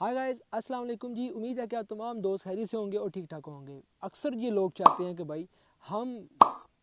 Hi guys, अस्सलाम वालेकुम जी। उम्मीद है कि आप तमाम दोस्त खैरी से होंगे और ठीक ठाक होंगे। अक्सर ये लोग चाहते हैं कि भाई हम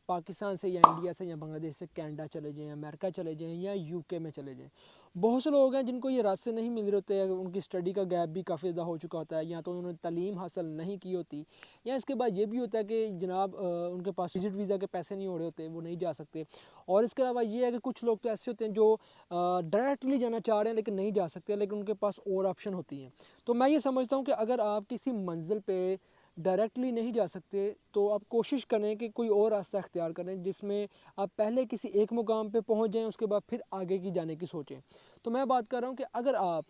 पाकिस्तान से या इंडिया से या बांग्लादेश से कनाडा चले जाएं, अमेरिका चले जाएं या यूके में चले जाएं। बहुत से लोग हैं जिनको ये रास्ते नहीं मिल रहे होते हैं, उनकी स्टडी का गैप भी काफ़ी ज़्यादा हो चुका होता है, या तो उन्होंने तालीम हासिल नहीं की होती, या इसके बाद ये भी होता है कि जनाब उनके पास विजिट वीज़ा के पैसे नहीं हो रहे होते, वो नहीं जा सकते। और इसके अलावा ये है कि कुछ लोग तो ऐसे होते हैं जो डायरेक्टली जाना चाह रहे हैं लेकिन नहीं जा सकते, लेकिन उनके पास और ऑप्शन होती हैं। तो मैं ये समझता हूँ कि अगर आप किसी मंजिल पे डायरेक्टली नहीं जा सकते तो आप कोशिश करें कि कोई और रास्ता अख्तियार करें जिसमें आप पहले किसी एक मुकाम पे पहुँच जाएँ, उसके बाद फिर आगे की जाने की सोचें। तो मैं बात कर रहा हूँ कि अगर आप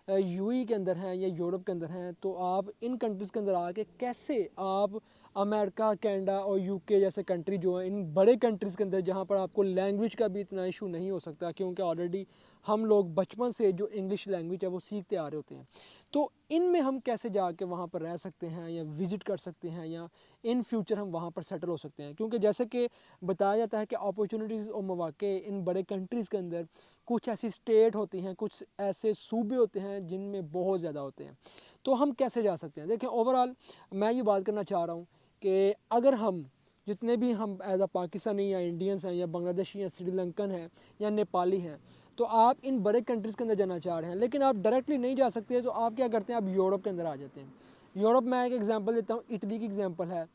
यूएई के अंदर हैं या यूरोप के अंदर हैं तो आप इन कंट्रीज़ के अंदर आके कैसे आप अमेरिका, कनाडा और यूके जैसे कंट्री जो हैं, इन बड़े कंट्रीज़ के अंदर जहाँ पर आपको लैंग्वेज का भी इतना इशू नहीं हो सकता, क्योंकि ऑलरेडी हम लोग बचपन से जो इंग्लिश लैंग्वेज है वो सीखते आ रहे होते हैं। तो इनमें हम कैसे जाके वहाँ पर रह सकते हैं या विज़िट कर सकते हैं या इन फ्यूचर हम वहाँ पर सेटल हो सकते हैं, क्योंकि जैसे कि बताया जाता है कि अपॉर्चुनिटीज़ और मौके इन बड़े कंट्रीज़ के अंदर कुछ ऐसी स्टेट होती हैं, कुछ ऐसे सूबे होते हैं जिनमें बहुत ज़्यादा होते हैं। तो हम कैसे जा सकते हैं? देखिए, ओवरऑल मैं ये बात करना चाह रहा हूँ कि अगर हम जितने भी हम एज अ पाकिस्तानी या इंडियंस हैं या बांग्लादेशी या श्रीलंकन हैं या नेपाली हैं, तो आप इन बड़े कंट्रीज़ के अंदर जाना चाह रहे हैं लेकिन आप डायरेक्टली नहीं जा सकते, तो आप क्या करते हैं? आप यूरोप के अंदर आ जाते हैं। यूरोप में एक एग्जांपल देता हूँ, इटली की एग्जांपल है,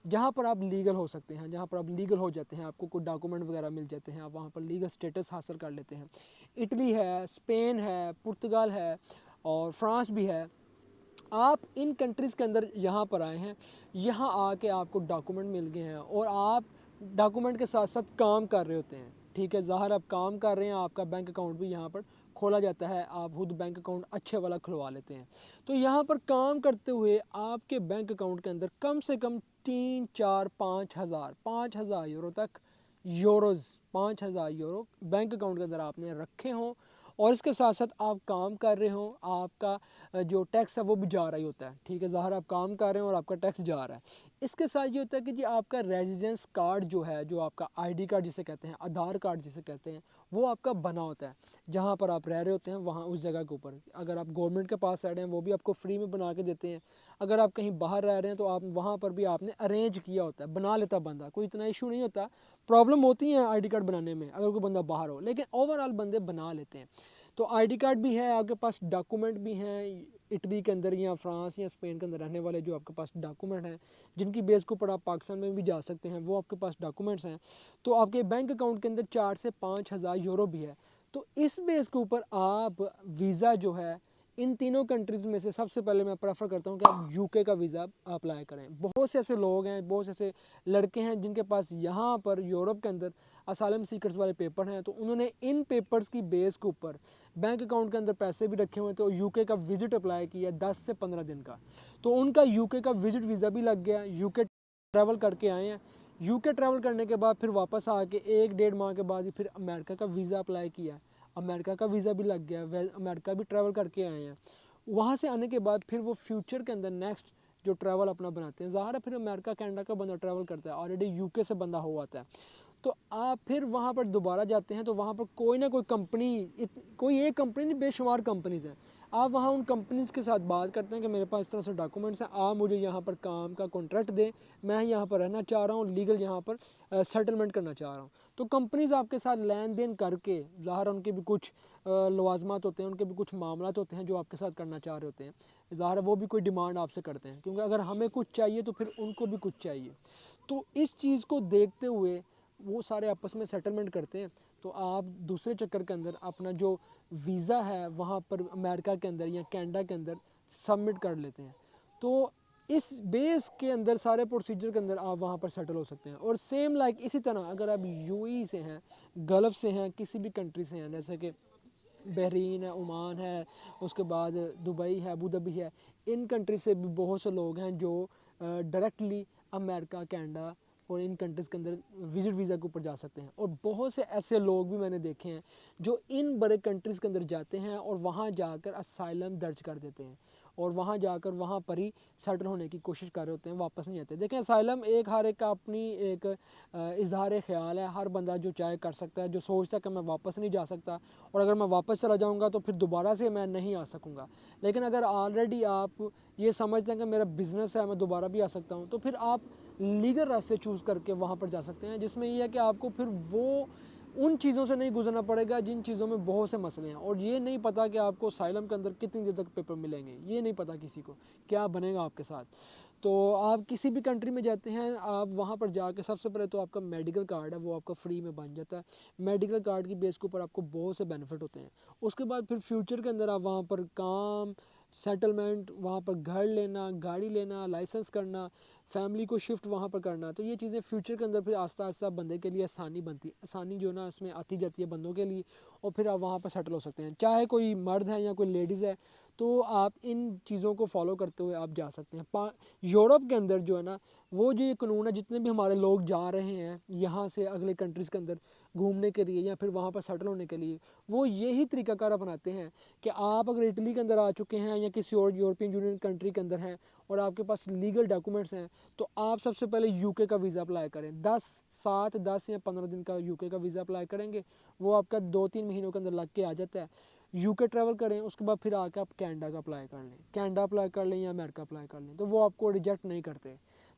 जहाँ पर आप लीगल हो सकते हैं, जहाँ पर आप लीगल हो जाते हैं, आपको कोई डॉक्यूमेंट वगैरह मिल जाते हैं, आप वहाँ पर लीगल स्टेटस हासिल कर लेते हैं। इटली है, स्पेन है, पुर्तगाल है और फ्रांस भी है। आप इन कंट्रीज़ के अंदर यहाँ पर आए हैं, यहाँ आके आपको डॉक्यूमेंट मिल गए हैं और आप डॉक्यूमेंट के साथ साथ काम कर रहे होते हैं। ठीक है, ज़ाहिर आप काम कर रहे हैं, आपका बैंक अकाउंट भी यहाँ पर खोला जाता है, आप खुद बैंक अकाउंट अच्छे वाला खुलवा लेते हैं। तो यहाँ पर काम करते हुए आपके बैंक अकाउंट के अंदर कम से कम 3, 4, 5 हज़ार यूरो तक, यूरोज़ 5 हज़ार यूरो बैंक अकाउंट के अंदर आपने रखे हों और इसके साथ साथ आप काम कर रहे हों, आपका जो टैक्स है वो भी जा रहा ही होता है। ठीक है, ज़ाहिर आप काम कर रहे हैं और आपका टैक्स जा रहा है। इसके साथ ये होता है कि जी आपका रेजिडेंस कार्ड जो है, जो आपका आईडी कार्ड जिसे कहते हैं, आधार कार्ड जिसे कहते हैं, वो आपका बना होता है जहाँ पर आप रह रहे होते हैं, वहाँ उस जगह के ऊपर। अगर आप गवर्नमेंट के पास रह रहे हैं वो भी आपको फ्री में बना के देते हैं। अगर आप कहीं बाहर रह रहे हैं तो आप वहाँ पर भी आपने अरेंज किया होता है, बना लेता बंदा, कोई इतना इशू नहीं होता। प्रॉब्लम होती है आईडी कार्ड बनाने में अगर कोई बंदा बाहर हो, लेकिन ओवरऑल बंदे बना लेते हैं। तो आईडी कार्ड भी है, आपके पास डॉक्यूमेंट भी हैं, इटली के अंदर या फ्रांस या स्पेन के अंदर रहने वाले जो आपके पास डॉक्यूमेंट हैं, जिनकी बेस के ऊपर आप पाकिस्तान में भी जा सकते हैं, वो आपके पास डॉक्यूमेंट्स हैं। तो आपके बैंक अकाउंट के अंदर 4 से 5 हज़ार यूरो भी है। तो इस बेस के ऊपर आप वीज़ा जो है, इन तीनों कंट्रीज़ में से सबसे पहले मैं प्रेफर करता हूँ कि आप यूके का वीज़ा अप्लाई करें। बहुत से ऐसे लोग हैं, बहुत से ऐसे लड़के हैं जिनके पास यहाँ पर यूरोप के अंदर असालम सीकर्स वाले पेपर हैं, तो उन्होंने इन पेपर्स की बेस के ऊपर बैंक अकाउंट के अंदर पैसे भी रखे हुए हैं, तो यूके का विजिट अप्लाई किया 10 से 15 दिन का। तो उनका यूके का विजिट वीज़ा भी लग गया, यूके ट्रैवल करके आए हैं। यूके ट्रैवल करने के बाद फिर वापस आके 1 डेढ़ माह के बाद ही फिर अमेरिका का वीज़ा अप्लाई किया, अमेरिका का वीज़ा भी लग गया, अमेरिका भी ट्रैवल करके आए हैं। वहाँ से आने के बाद फिर वो फ्यूचर के अंदर नेक्स्ट जो ट्रैवल अपना बनाते हैं, ज़ाहिर है फिर अमेरिका कनाडा का बंदा ट्रैवल करता है, ऑलरेडी यूके से बंदा हो आता है। तो आप फिर वहाँ पर दोबारा जाते हैं तो वहाँ पर कोई ना कोई कंपनी, कोई एक कंपनी नहीं, बेशुमार कंपनीज़ हैं। आप वहाँ उन कंपनीज़ के साथ बात करते हैं कि मेरे पास इस तरह से डॉक्यूमेंट्स हैं, आप मुझे यहाँ पर काम का कॉन्ट्रैक्ट दें, मैं यहाँ पर रहना चाह रहा हूँ, लीगल यहाँ पर सेटलमेंट करना चाह रहा हूँ। तो कंपनीज़ आपके साथ लेन देन करके, ज़ाहिर उनके भी कुछ लवाजमात होते हैं, उनके भी कुछ मामलात होते हैं जो आपके साथ करना चाह रहे होते हैं, ज़ाहिर वो भी कोई डिमांड आपसे करते हैं, क्योंकि अगर हमें कुछ चाहिए तो फिर उनको भी कुछ चाहिए। तो इस चीज़ को देखते हुए वो सारे आपस में सेटलमेंट करते हैं। तो आप दूसरे चक्कर के अंदर अपना जो वीज़ा है वहाँ पर अमेरिका के अंदर या कनाडा के अंदर सबमिट कर लेते हैं। तो इस बेस के अंदर सारे प्रोसीजर के अंदर आप वहाँ पर सेटल हो सकते हैं। और सेम लाइक इसी तरह अगर आप यूएई से हैं, गल्फ़ से हैं, किसी भी कंट्री से हैं, जैसे कि बहरीन है, ओमान है, उसके बाद दुबई है, अबू धाबी है, इन कंट्री से भी बहुत से लोग हैं जो डायरेक्टली अमेरिका, कनाडा اور ان کنٹریز کے اندر وزٹ ویزا کے اوپر جا سکتے ہیں. اور بہت سے ایسے لوگ بھی میں نے دیکھے ہیں جو ان بڑے کنٹریز کے اندر جاتے ہیں اور وہاں جا کر اسائلم درج کر دیتے ہیں اور وہاں جا کر وہاں پر ہی سیٹل ہونے کی کوشش کر رہے ہوتے ہیں, واپس نہیں آتے. دیکھیں اسائلم ایک ہر ایک کا اپنی ایک اظہار خیال ہے, ہر بندہ جو چاہے کر سکتا ہے, جو سوچتا ہے کہ میں واپس نہیں جا سکتا اور اگر میں واپس چلا جاؤں گا تو پھر دوبارہ سے میں نہیں آ سکوں گا. لیکن اگر آلریڈی آپ یہ سمجھتے ہیں کہ میرا بزنس ہے, میں دوبارہ بھی آ سکتا ہوں, تو پھر آپ لیگل راستے چوز کر کے وہاں پر جا سکتے ہیں, جس میں یہ ہے کہ آپ کو پھر وہ ان چیزوں سے نہیں گزرنا پڑے گا جن چیزوں میں بہت سے مسئلے ہیں. اور یہ نہیں پتہ کہ آپ کو اسائلم کے اندر کتنی دیر تک پیپر ملیں گے, یہ نہیں پتہ کسی کو کیا بنے گا آپ کے ساتھ. تو آپ کسی بھی کنٹری میں جاتے ہیں, آپ وہاں پر جا کے سب سے پہلے تو آپ کا میڈیکل کارڈ ہے وہ آپ کا فری میں بن جاتا ہے. میڈیکل کارڈ کی بیس کے اوپر آپ کو بہت سے بینیفٹ ہوتے ہیں. اس کے بعد پھر فیوچر کے اندر آپ وہاں پر کام, سیٹلمنٹ, وہاں پر گھر لینا, گاڑی لینا, لائسنس کرنا, فیملی کو شفٹ وہاں پر کرنا, تو یہ چیزیں فیوچر کے اندر پھر آہستہ آہستہ بندے کے لیے آسانی بنتی, آسانی جو نا اس میں آتی جاتی ہے بندوں کے لیے, اور پھر آپ وہاں پر سیٹل ہو سکتے ہیں. چاہے کوئی مرد ہے یا کوئی لیڈیز ہے, تو آپ ان چیزوں کو فالو کرتے ہوئے آپ جا سکتے ہیں. یورپ کے اندر جو ہے نا وہ جو یہ قانون ہے, جتنے بھی ہمارے لوگ جا رہے ہیں یہاں سے اگلے کنٹریز کے اندر گھومنے کے لیے یا پھر وہاں پر سیٹل ہونے کے لیے, وہ یہی طریقہ کار اپناتے ہیں کہ آپ اگر اٹلی کے اندر آ چکے ہیں یا کسی اور یورپین یونین کنٹری کے اندر ہیں اور آپ کے پاس لیگل ڈاکومنٹس ہیں, تو آپ سب سے پہلے یو کے کا ویزا اپلائی کریں. 10 یا 15 دن کا یو کے کا ویزا اپلائی کریں گے, وہ آپ کا 2-3 مہینوں کے اندر لگ کے آ جاتا ہے. یو کے ٹریول کریں, اس کے بعد پھر آ کے آپ کینیڈا کا اپلائی کر لیں, کینیڈا اپلائی کر لیں یا امریکہ اپلائی کر لیں, تو وہ آپ کو ریجیکٹ نہیں کرتے.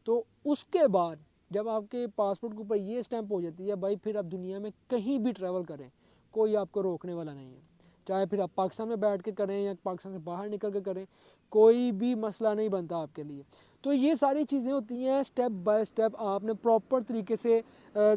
تو اس کے بعد جب آپ کے پاسپورٹ کے اوپر یہ اسٹیمپ ہو جاتی ہے بھائی, پھر آپ دنیا میں کہیں بھی ٹریول کریں, کوئی آپ کو روکنے والا نہیں ہے. چاہے پھر آپ پاکستان میں بیٹھ کے کریں یا پاکستان سے باہر نکل کے کریں, کوئی بھی مسئلہ نہیں بنتا آپ کے لیے. تو یہ ساری چیزیں ہوتی ہیں اسٹیپ بائی اسٹیپ, آپ نے پراپر طریقے سے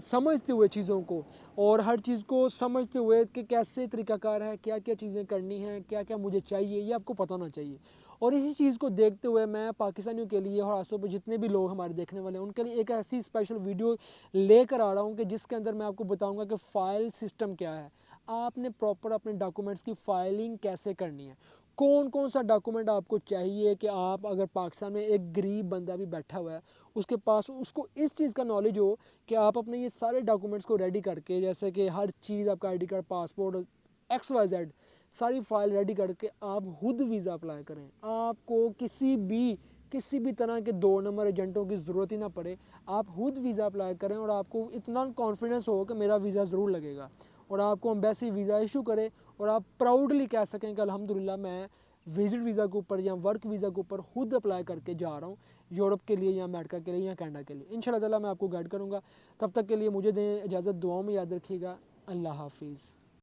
سمجھتے ہوئے چیزوں کو, اور ہر چیز کو سمجھتے ہوئے کہ کیسے طریقہ کار ہے, کیا کیا چیزیں کرنی ہیں, کیا کیا مجھے چاہیے, یہ آپ کو پتہ ہونا چاہیے. اور اسی چیز کو دیکھتے ہوئے میں پاکستانیوں کے لیے اور خاص طور پر جتنے بھی لوگ ہمارے دیکھنے والے ہیں ان کے لیے ایک ایسی اسپیشل ویڈیو لے کر آ رہا ہوں کہ جس کے اندر میں آپ کو بتاؤں گا کہ فائل سسٹم کیا ہے, آپ نے پراپر اپنے ڈاکومنٹس کی فائلنگ کیسے کرنی ہے, کون کون سا ڈاکومنٹ آپ کو چاہیے کہ آپ اگر پاکستان میں ایک غریب بندہ بھی بیٹھا ہوا ہے اس کے پاس اس کو اس چیز کا نالج ہو کہ آپ اپنے یہ سارے ڈاکومنٹس کو ریڈی کر کے, جیسے کہ ہر چیز آپ کا I D card, passport, XYZ ساری فائل ریڈی کر کے آپ خود ویزا اپلائی کریں. آپ کو کسی بھی طرح کے 2 نمبر ایجنٹوں کی ضرورت ہی نہ پڑے, آپ خود ویزا اپلائی کریں اور آپ کو اتنا کانفیڈنس ہو کہ میرا ویزا ضرور لگے گا, اور آپ کو ایمبیسی ویزا ایشو کرے اور آپ پراؤڈلی کہہ سکیں کہ الحمدللہ میں وزٹ ویزا کے اوپر یا ورک ویزا کے اوپر خود اپلائی کر کے جا رہا ہوں یورپ کے لیے یا امریکہ کے لیے یا کینیڈا کے لیے. انشاءاللہ تعالیٰ میں آپ کو گائیڈ کروں گا. تب تک کے لیے مجھے دیں اجازت, دعاؤں میں یاد رکھیے گا. اللہ حافظ.